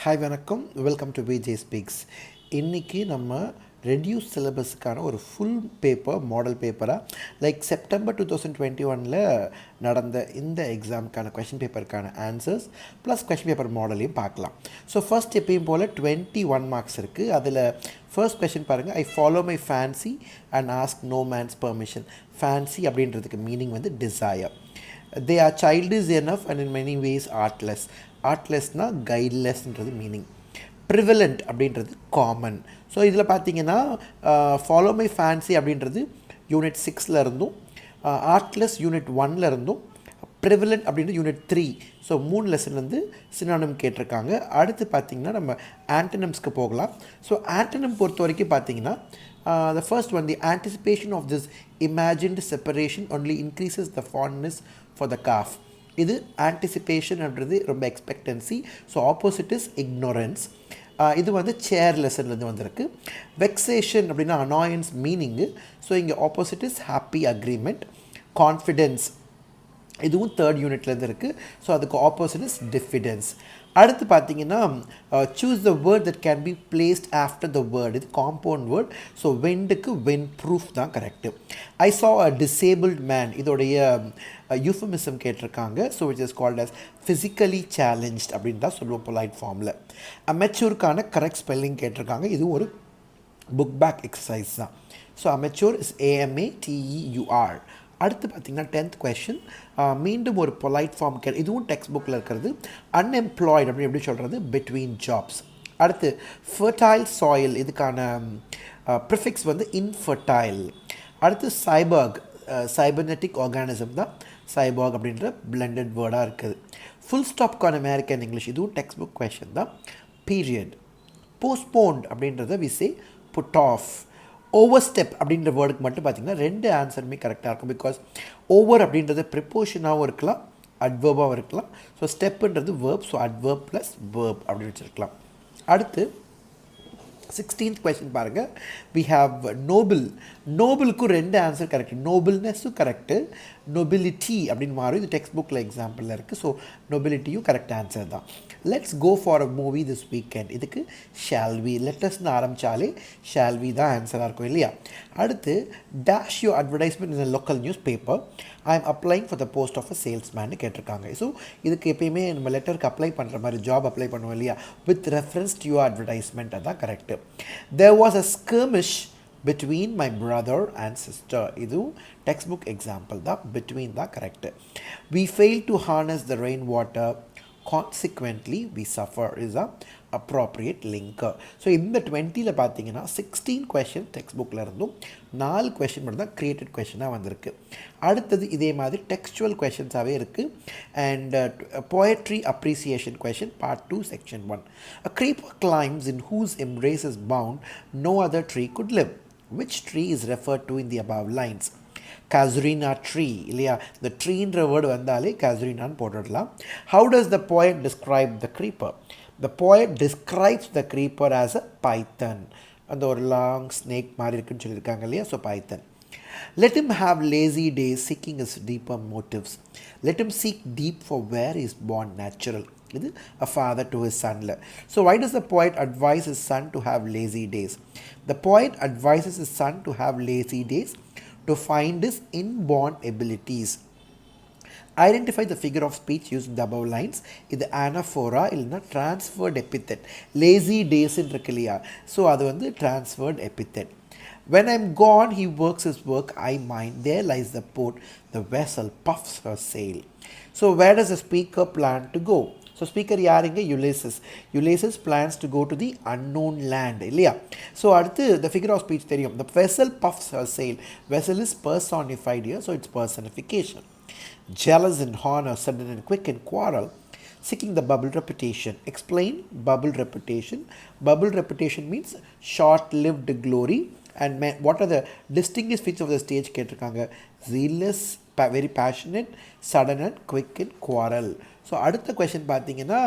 Hi வணக்கம், welcome to VJ speaks. இன்றைக்கி நம்ம ரெடியூஸ் சிலபஸுக்கான ஒரு ஃபுல் பேப்பர் மாடல் பேப்பராக செப்டம்பர் 2021 நடந்த இந்த எக்ஸாமுக்கான கொஷின் பேப்பருக்கான ஆன்சர்ஸ் ப்ளஸ் கொஷின் பேப்பர் மாடலையும் பார்க்கலாம். ஸோ ஃபர்ஸ்ட் எப்பயும் போல் 21 மார்க்ஸ் இருக்குது. அதில் ஃபர்ஸ்ட் கொஷின் பாருங்கள், I follow my fancy and ask no man's permission. Fancy அப்படின்றதுக்கு மீனிங் வந்து desire. They are childish enough and in many ways artless. ஆர்ட்லெஸ்னால் கைட்லெஸ்ன்றது மீனிங். ப்ரிவலண்ட் அப்படின்றது காமன். ஸோ இதில் பார்த்தீங்கன்னா ஃபாலோ மை ஃபேன்சி அப்படின்றது யூனிட் 6 இருந்தும், ஆர்ட்லெஸ் யூனிட் 1 இருந்தும், ப்ரிவலண்ட் அப்படின்றது யூனிட் 3. ஸோ 3 லெசன்லேருந்து சினானிம் கேட்டிருக்காங்க. அடுத்து பார்த்திங்கன்னா நம்ம ஆன்டனிம்ஸ்க்கு போகலாம். ஸோ ஆன்டனிம் பொறுத்த வரைக்கும் பார்த்தீங்கன்னா the first one, the anticipation of this imagined separation only increases the fondness for the calf. இது ஆன்டிசிபேஷன் அப்படின்றது ரொம்ப expectancy. So opposite is ignorance. இது வந்து சேர்லெஸ்ன்றது வந்திருக்கு. வெக்ஸேஷன் அப்படின்னா அனாயன்ஸ் மீனிங்கு. ஸோ இங்கே opposite is happy agreement. Confidence இதுவும் தேர்ட் யூனிட்லேருந்து இருக்குது. ஸோ அதுக்கு ஆப்போசிட் இஸ் டிஃபிடென்ஸ். அடுத்து பார்த்தீங்கன்னா choose the word that can be placed after the word. இது காம்பவுண்ட் வேர்ட். ஸோ வெண்டுக்கு வென் ப்ரூஃப் தான் correct. I saw a disabled man, இதோடைய யூஃபமிசம் கேட்டிருக்காங்க. So which is called as physically challenged அப்படின்னு தான் சொல்லுவோம் பொலைட் ஃபார்மில். அமெச்சூருக்கான கரெக்ட் ஸ்பெல்லிங் கேட்டிருக்காங்க. இது ஒரு புக் பேக் எக்ஸசைஸ் தான். So amateur is AMATEUR. அடுத்து பார்த்திங்கன்னா 10th கொஷின், மீண்டும் ஒரு பொலைட் ஃபார்ம் இதுவும் டெக்ஸ்ட் புக்கில் இருக்கிறது. அன்எம்ப்ளாய்டு அப்படின்னு எப்படி சொல்கிறது, பிட்வீன் ஜாப்ஸ். அடுத்து ஃபர்டைல் சாயில், இதுக்கான ப்ரிஃபிக்ஸ் வந்து இன்ஃபர்டைல். அடுத்து சைபர்க், சைபர்னெட்டிக் ஆர்கானிசம் தான் சைபர்க் அப்படின்ற பிளெண்டட் வேர்டாக இருக்குது. ஃபுல் ஸ்டாப்கான அமெரிக்கன் இங்கிலீஷ், இதுவும் டெக்ஸ்ட் புக் கொஷின் தான். பீரியட். போஸ்ட்போன்ட் அப்படின்றத we say put off. Overstep அப்படின்ற வேர்டுக்கு மட்டும் பார்த்திங்கன்னா 2 ஆன்சருமே கரெக்டாக இருக்கும். பிகாஸ் ஓவர் அப்படின்றது ப்ரிப்போஷனாகவும் இருக்கலாம், அட்வர்பாகவும் இருக்கலாம். ஸோ ஸ்டெப்புன்றது verb. So adverb plus verb அப்படின்னு வச்சுருக்கலாம். அடுத்து 16th கொஷின் பாருங்கள், வி ஹாவ் நோபிள். நோபிளுக்கும் 2 ஆன்சர் கரெக்டு. நோபிள்னஸும் கரெக்டு, நொபிலிட்டி அப்படின்னு மாறும். இது டெக்ஸ்ட் புக்கில் எக்ஸாம்பிளில் இருக்குது. ஸோ நொபிலிட்டியும் கரெக்ட் ஆன்சர் தான். Let's go for a movie this weekend. இதுக்கு ஷால் வி, லெட்டஸ்ன்னு ஆரம்பித்தாலே ஷால் வி தான் ஆன்சராக இருக்கும் இல்லையா. அடுத்து dash you advertisement in local newspaper. I am applying for the post of a சேல்ஸ்மேன்னு கேட்டிருக்காங்க. ஸோ இதுக்கு எப்பயுமே நம்ம லெட்டருக்கு அப்ளை பண்ணுற மாதிரி ஜாப் அப்ளை பண்ணுவோம் இல்லையா, with reference to your advertisement. அதான் correct. There was a skirmish between my brother and sister. இதுவும் டெக்ஸ்ட் புக் எக்ஸாம்பிள் தான். between தான் correct. we fail to harness the rainwater, consequently we suffer is a appropriate linker. So இந்த 20ல் பார்த்தீங்கன்னா 16 question text புக்கில் இருந்தும் 4 question மட்டும் தான் created கொஷினாக வந்திருக்கு. அடுத்தது இதே மாதிரி டெக்ஸ்டுவல் கொஷின்ஸாகவே இருக்குது. And poetry appreciation question part 2 section 1. A creeper climbs in whose embrace is bound no other tree could live. Which tree is referred to in the above lines? Casuarina tree இல்லையா. இந்த ட்ரீன்ற word வந்தாலே casuarinaன்னு போட்டுடலாம். How does the poet describe the creeper? The poet describes the creeper as a python. அந்த ஒரு long snake மாதிரி இருக்குன்னு சொல்லியிருக்காங்க இல்லையா. So python. Let him have lazy days seeking his deeper motives. Let him seek deep for where he is born natural. இது a father to his son. So why does the poet advise his son to have lazy days? The poet advises his son to have lazy days to find his inborn abilities. Identify the figure of speech used in the above lines. இது anaphora இல்லைன்னா transferred epithet. lazy days இருக்கு இல்லையா. So அது வந்து transferred epithet. When I'm gone, he works his work, I mind. There lies the port, the vessel puffs her sail. So where does the speaker plan to go? So speaker யாருங்க, Ulysses. Ulysses plans to go to the unknown land இல்லையா. So அடுத்து the figure of speech தெரியும். The vessel puffs her sail. Vessel is personified here, so it's personification. Jealous in honor, sudden and quick in quarrel, seeking the bubble reputation. Explain bubble reputation. Bubble reputation means short-lived glory. And what are the distinguished features of the stage கேட்டிருக்காங்க. Zealous, very passionate, sudden and quick in quarrel. So அடுத்த question பார்த்தீங்கன்னா,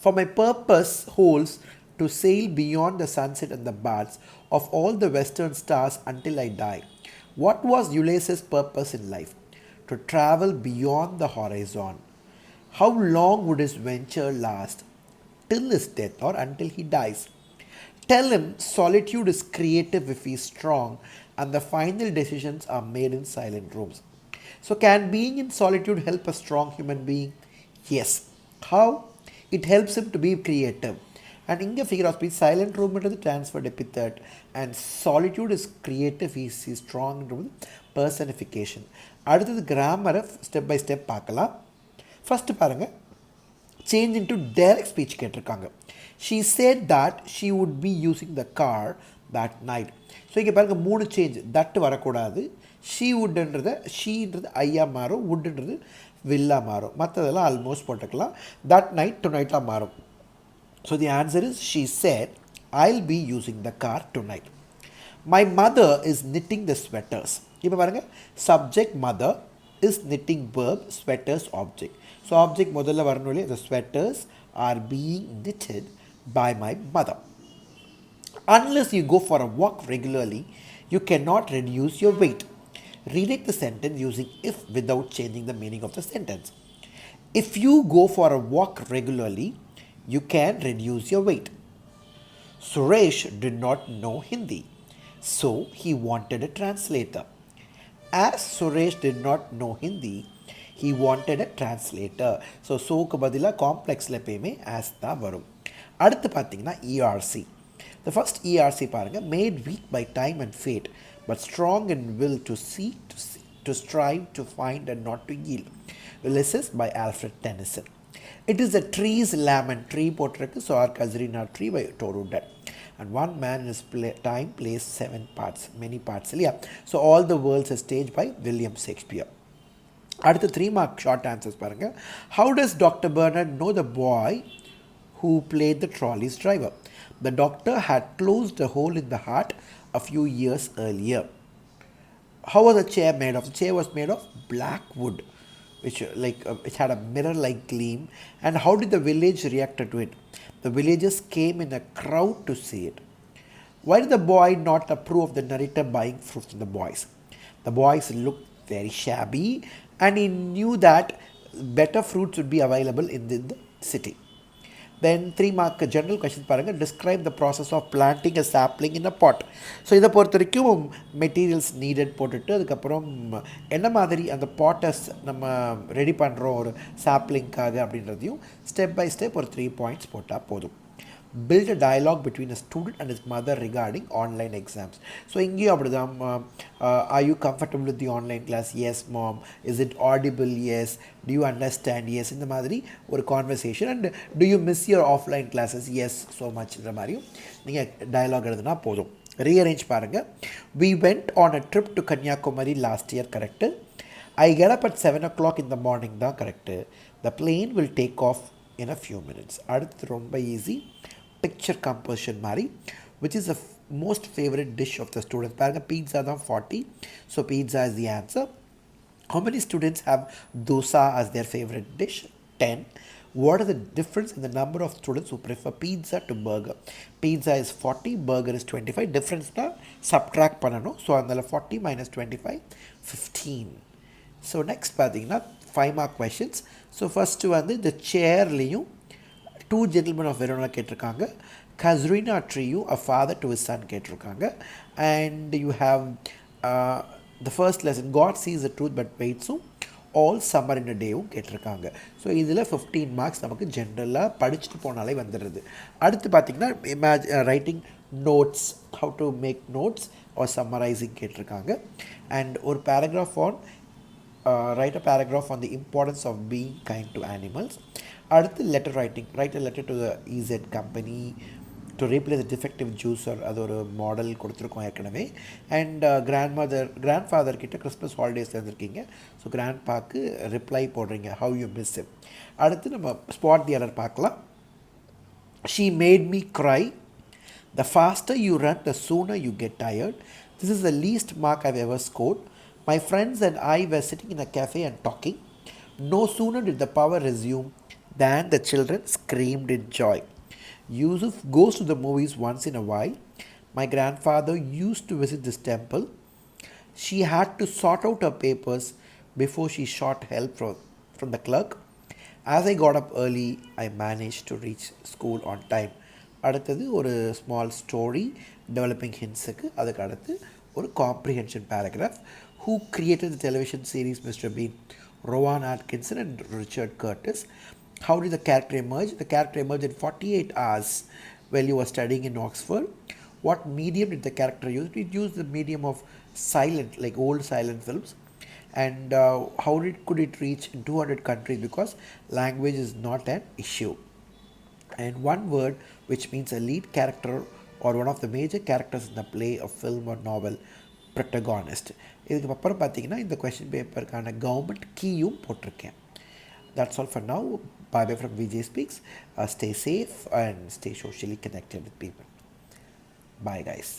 for my purpose holds to sail beyond the sunset and the bars of all the western stars until I die. What was Ulysses' purpose in life? To travel beyond the horizon. How long would his venture last? till his death or until he dies. Tell him solitude is creative if he's strong and the final decisions are made in silent rooms. So, can being in solitude help a strong human being? Yes. How? It helps him to be creative. And in the figure of speech, silent room is the transferred epithet, and solitude is creative, he's strong personification. அடுத்தது கிராமரை step by step பார்க்கலாம். First பாருங்கள், change into direct speech கேட்டிருக்காங்க. She said that she would be using the car that night. So இங்கே பாருங்கள் 3 change. தட்டு வரக்கூடாது. She வுட்ன்றது ஷீன்றது ஐயா மாறும், வுட்ன்றது வில்லா மாறும். மற்றதெல்லாம் ஆல்மோஸ்ட் போட்டுக்கலாம். தட் நைட் டு நைட்டாக மாறும். So the answer is she said I'll be using the car tonight. My mother is knitting the sweaters. இப்போ பாருங்கள், subject mother is knitting verb, sweaters object. So object முதல்ல வரணும் இல்லையா? The sweaters are being knitted by my mother. Unless you go for a walk regularly, you cannot reduce your weight. Reread the sentence using if without changing the meaning of the sentence. If you go for a walk regularly, you can reduce your weight. Suresh did not know Hindi, so he wanted a translator. As Suresh did not know Hindi, he wanted a translator. So க்கு பதிலா காம்ப்ளெக்ஸில் எப்பயுமே as தான் வரும். அடுத்து பார்த்தீங்கன்னா ERC. The first ERC பாருங்க, made weak by time and fate, but strong in will to seek, to strive, to find and not to yield. Ulysses by Alfred Tennyson. It is a tree's lament. Tree போட்டிருக்கு, so our Kazrina tree by Torudet. And one man in his time plays 7 parts, many parts. Yeah. So all the world's a stage by William Shakespeare. அடுத்து 3 mark short answers பாருங்க. How does Dr. Bernard know the boy who played the trolley's driver? The doctor had closed a hole in the heart a few years earlier. How was the chair made of? The chair was made of black wood, which it had a mirror-like gleam. And how did the village react to it? The villagers came in a crowd to see it. Why did the boy not approve of the narrator buying fruit from the boys? The boys looked very shabby, and he knew that better fruits would be available in the city. Then 3 mark general questions பாருங்க. Describe the process of planting a sapling in a pot. So இதை பொறுத்த வரைக்கும் materials needed போட்டுட்டு அதுக்கப்புறம் என்ன மாதிரி அந்த பாட்டஸ் நம்ம ரெடி பண்ணுறோம் ஒரு சாப்லிங்காக அப்படின்றதையும் ஸ்டெப் பை ஸ்டெப் ஒரு 3 points போட்டால் போதும். Build a dialogue between a student and his mother regarding online exams. So இங்கேயும் அப்படிதான். Are you comfortable with the online class? Yes mom. Is it audible? Yes. Do you understand? Yes. இந்த மாதிரி ஒரு conversation. And do you miss your offline classes? Yes so much. இந்த மாதிரியும் நீங்கள் dialogue எழுதுனா போதும். Rearrange பாருங்க. We went on a trip to Kanyakumari last year. Correct. I get up at 7 o'clock in the morning. தான் correct. The plane will take off in a few minutes. அடுத்து ரொம்ப easy. Picture composition mari, which is the most favorite dish of the students. பாருங்க, pizza தான் 40, so pizza is the answer. How many students have dosa as their favorite dish? 10. What is the difference in the number of students who prefer pizza to burger? Pizza is 40, burger is 25. Difference na subtract பண்ணணும். So அதனால 40 minus 25, 15. So next பார்த்தீங்கன்னா 5 mark questions. So first வந்து the chairலையும் 2 gentlemen of Verona கேட்டிருக்காங்க. Kazrina Triyu, a father to his son கேட்டிருக்காங்க. And you have the first lesson, God sees the truth but waits all summer in a day கேட்டிருக்காங்க. So இதில் 15 marks நமக்கு ஜென்ரலாக படிச்சுட்டு போனாலே வந்துடுது. அடுத்து பார்த்திங்கன்னா writing notes, how to make notes or summarizing கேட்டிருக்காங்க. And ஒரு paragraph on write a paragraph on the importance of being kind to animals. அடுத்து letter writing, write a letter to the EZ company to replace the defective juicer. அது ஒரு model கொடுத்துருக்கோம் ஏற்கனவே. And grandfather கிட்ட Christmas holidays இருந்திருக்கீங்க, so கிராண்ட்பாக்கு reply போடுறீங்க, how you miss இம். அடுத்து நம்ம ஸ்பாட் தி எரர் பார்க்கலாம். She made me cry. The faster you run, the sooner you get tired. This is the least mark I've ever scored. My friends and I were sitting in a cafe and talking. No sooner did the power resume than the children screamed in joy. Yusuf goes to the movies once in a while. My grandfather used to visit this temple. She had to sort out her papers before she sought help from the clerk. As I got up early, I managed to reach school on time. அடுத்தது ஒரு small story developing ஹிண்ட்ஸுக்கு, அதுக்கு அடுத்து ஒரு comprehension paragraph. Who created the television series Mr. Bean? Rowan Atkinson and Richard Curtis. How did the character emerge? The character emerged in 48 hours while you were studying in Oxford. What medium did the character use? It used the medium of silent, like old silent films. And could it reach in 200 countries? Because language is not an issue. And one word which means a lead character or one of the major characters in the play, a film or novel. Protagonist. இதுக்கு அப்புறம் பார்த்தீங்கன்னா இந்த question பேப்பருக்கான government கீயும் போட்டிருக்கேன். That's all for now. Bye bye from VJ Speaks. Stay safe and stay socially connected with people. Bye guys.